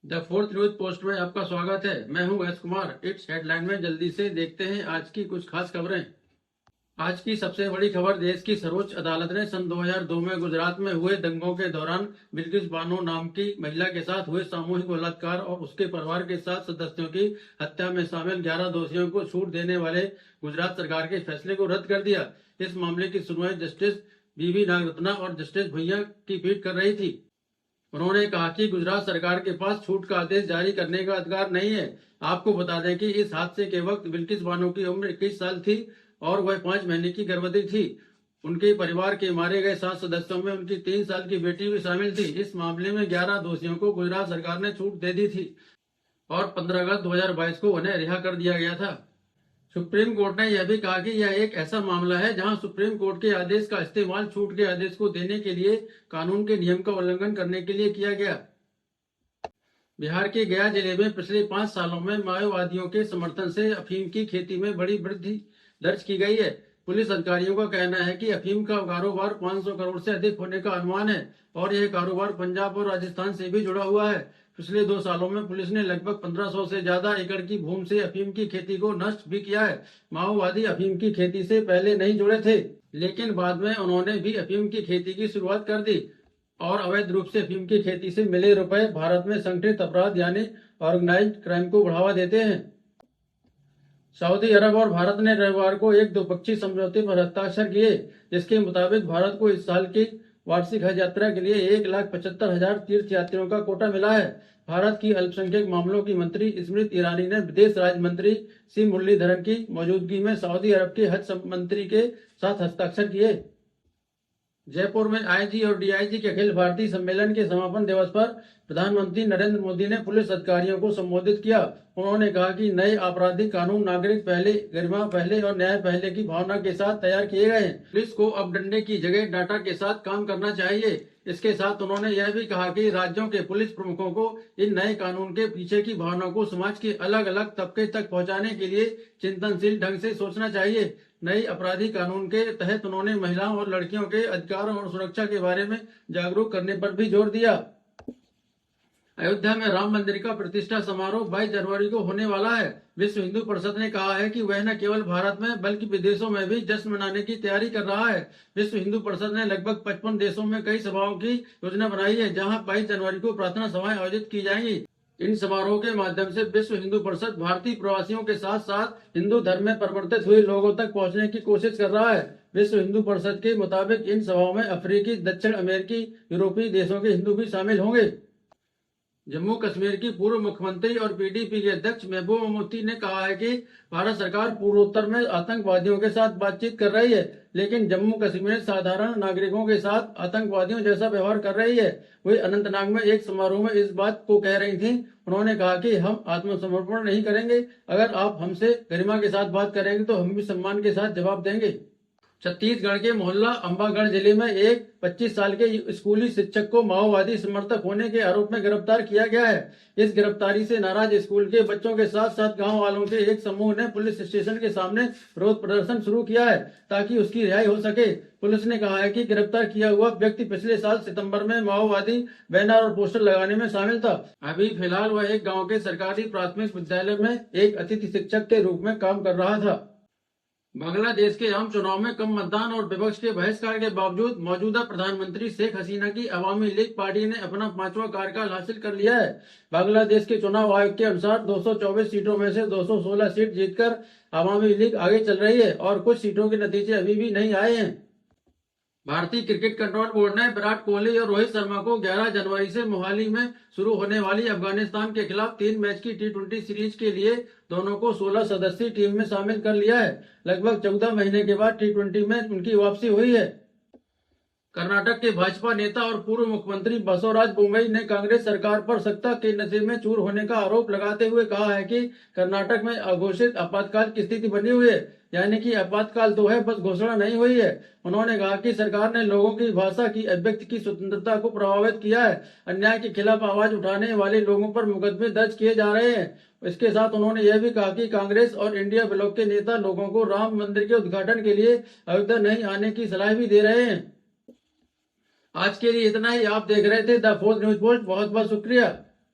The fourth news post में आपका स्वागत है। मैं हूं एस कुमार। इट्स हेडलाइन में जल्दी से देखते हैं आज की कुछ खास खबरें। आज की सबसे बड़ी खबर, देश की सर्वोच्च अदालत ने सन 2002 में गुजरात में हुए दंगों के दौरान बिल्किस बानो नाम की महिला के साथ हुए सामूहिक बलात्कार और उसके परिवार के 7 सदस्यों की हत्या में शामिल 11 दोषियों को छूट देने वाले गुजरात सरकार के फैसले को रद्द कर दिया। इस मामले की सुनवाई जस्टिस बीवी नागरत्ना और जस्टिस भैया की पीठ कर रही थी। उन्होंने कहा कि गुजरात सरकार के पास छूट का आदेश जारी करने का अधिकार नहीं है। आपको बता दें कि इस हादसे के वक्त बिल्किस बानो की उम्र 21 साल थी और वह 5 महीने की गर्भवती थी। उनके परिवार के मारे गए 7 सदस्यों में उनकी 3 साल की बेटी भी शामिल थी। इस मामले में 11 दोषियों को गुजरात सरकार ने छूट दे दी थी और 15 अगस्त 2022 को उन्हें रिहा कर दिया गया था। सुप्रीम कोर्ट ने यह भी कहा कि यह एक ऐसा मामला है जहां सुप्रीम कोर्ट के आदेश का इस्तेमाल छूट के आदेश को देने के लिए कानून के नियम का उल्लंघन करने के लिए किया गया। बिहार के गया जिले में पिछले 5 सालों में माओवादियों के समर्थन से अफीम की खेती में बड़ी वृद्धि दर्ज की गई है। पुलिस अधिकारियों का कहना है कि अफीम का कारोबार 500 करोड़ से अधिक होने का अनुमान है और यह कारोबार पंजाब और राजस्थान से भी जुड़ा हुआ है। पिछले 2 सालों में पुलिस ने लगभग 1500 से ज्यादा एकड़ की भूमि से अफीम की खेती को नष्ट भी किया है। माओवादी अफीम की खेती से पहले नहीं जुड़े थे, लेकिन बाद में उन्होंने भी अफीम की खेती की शुरुआत कर दी और अवैध रूप से अफीम की खेती से मिले रुपए भारत में संगठित अपराध यानी ऑर्गेनाइज्ड क्राइम को बढ़ावा देते हैं। सऊदी अरब और भारत ने रविवार को एक द्विपक्षीय समझौते पर हस्ताक्षर किए, जिसके मुताबिक भारत को इस साल की वार्षिक हज यात्रा के लिए 1,75,000 तीर्थ यात्रियों का कोटा मिला है। भारत की अल्पसंख्यक मामलों की मंत्री स्मृति ईरानी ने विदेश राज्य मंत्री सी मुरलीधरन की मौजूदगी में सऊदी अरब के हज मंत्री के साथ हस्ताक्षर किए। जयपुर में आईजी और डीआईजी के अखिल भारतीय सम्मेलन के समापन दिवस पर प्रधानमंत्री नरेंद्र मोदी ने पुलिस अधिकारियों को संबोधित किया। उन्होंने कहा कि नए आपराधिक कानून नागरिक पहले, गरिमा पहले और न्याय पहले की भावना के साथ तैयार किए गए हैं। पुलिस को अब डंडे की जगह डाटा के साथ काम करना चाहिए। इसके साथ उन्होंने यह भी कहा कि राज्यों के पुलिस प्रमुखों को इन नए कानून के पीछे की भावना को समाज के अलग अलग तबके तक पहुंचाने के लिए चिंतनशील ढंग से सोचना चाहिए। नई अपराधी कानून के तहत उन्होंने महिलाओं और लड़कियों के अधिकारों और सुरक्षा के बारे में जागरूक करने पर भी जोर दिया। अयोध्या में राम मंदिर का प्रतिष्ठा समारोह 22 जनवरी को होने वाला है। विश्व हिंदू परिषद ने कहा है कि वह न केवल भारत में बल्कि विदेशों में भी जश्न मनाने की तैयारी कर रहा है। विश्व हिंदू परिषद ने लगभग 55 देशों में कई सभाओं की योजना बनाई है, जहां 22 जनवरी को प्रार्थना सभाएं आयोजित की जाएंगी। इन समारोह के माध्यम से विश्व हिंदू परिषद भारतीय प्रवासियों के साथ साथ हिंदू धर्म में परिवर्तित हुए लोगों तक पहुंचने की कोशिश कर रहा है। विश्व हिंदू परिषद के मुताबिक इन सभाओं में अफ्रीकी, दक्षिण अमेरिकी, यूरोपीय देशों के हिंदू भी शामिल होंगे। जम्मू कश्मीर की पूर्व मुख्यमंत्री और पीडीपी के अध्यक्ष महबूबा मुफ्ती ने कहा है कि भारत सरकार पूर्वोत्तर में आतंकवादियों के साथ बातचीत कर रही है, लेकिन जम्मू कश्मीर में साधारण नागरिकों के साथ आतंकवादियों जैसा व्यवहार कर रही है। वे अनंतनाग में एक समारोह में इस बात को कह रही थी। उन्होंने कहा कि हम आत्मसमर्पण नहीं करेंगे। अगर आप हमसे गरिमा के साथ बात करेंगे तो हम भी सम्मान के साथ जवाब देंगे। छत्तीसगढ़ के मोहल्ला अंबागढ़ जिले में एक 25 साल के स्कूली शिक्षक को माओवादी समर्थक होने के आरोप में गिरफ्तार किया गया है। इस गिरफ्तारी से नाराज स्कूल के बच्चों के साथ साथ गांव वालों के एक समूह ने पुलिस स्टेशन के सामने विरोध प्रदर्शन शुरू किया है ताकि उसकी रिहाई हो सके। पुलिस ने कहा है कि गिरफ्तार किया हुआ व्यक्ति पिछले साल सितंबर में माओवादी बैनर और पोस्टर लगाने में शामिल था। अभी फिलहाल वह एक गाँव के सरकारी प्राथमिक विद्यालय में एक अतिथि शिक्षक के रूप में काम कर रहा था। बांग्लादेश के आम चुनाव में कम मतदान और विपक्ष के बहिष्कार के बावजूद मौजूदा प्रधानमंत्री शेख हसीना की अवामी लीग पार्टी ने अपना 5वां कार्यकाल हासिल कर लिया है। बांग्लादेश के चुनाव आयोग के अनुसार 224 सीटों में से 216 सीट जीतकर अवामी लीग आगे चल रही है और कुछ सीटों के नतीजे अभी भी नहीं आए हैं। भारतीय क्रिकेट कंट्रोल बोर्ड ने विराट कोहली और रोहित शर्मा को 11 जनवरी से मोहाली में शुरू होने वाली अफगानिस्तान के खिलाफ 3 मैच की T20 सीरीज के लिए दोनों को 16 सदस्यीय टीम में शामिल कर लिया है। लगभग 14 महीने के बाद T20 में उनकी वापसी हुई है। कर्नाटक के भाजपा नेता और पूर्व मुख्यमंत्री बसवराज बोम्मई ने कांग्रेस सरकार पर सत्ता के नशे में चूर होने का आरोप लगाते हुए कहा है कि कर्नाटक में अघोषित आपातकाल की स्थिति बनी हुई है, यानी कि आपातकाल तो है, बस घोषणा नहीं हुई है। उन्होंने कहा कि सरकार ने लोगों की भाषा की अभिव्यक्ति की स्वतंत्रता को प्रभावित किया है। अन्याय के खिलाफ आवाज उठाने वाले लोगों पर मुकदमे दर्ज किए जा रहे हैं। इसके साथ उन्होंने यह भी कहा कि कांग्रेस और इंडिया ब्लॉक के नेता लोगों को राम मंदिर के उद्घाटन के लिए अयोध्या नहीं आने की सलाह भी दे रहे हैं। आज के लिए इतना ही। आप देख रहे थे द फोर्थ न्यूज पोस्ट। बहुत बहुत शुक्रिया।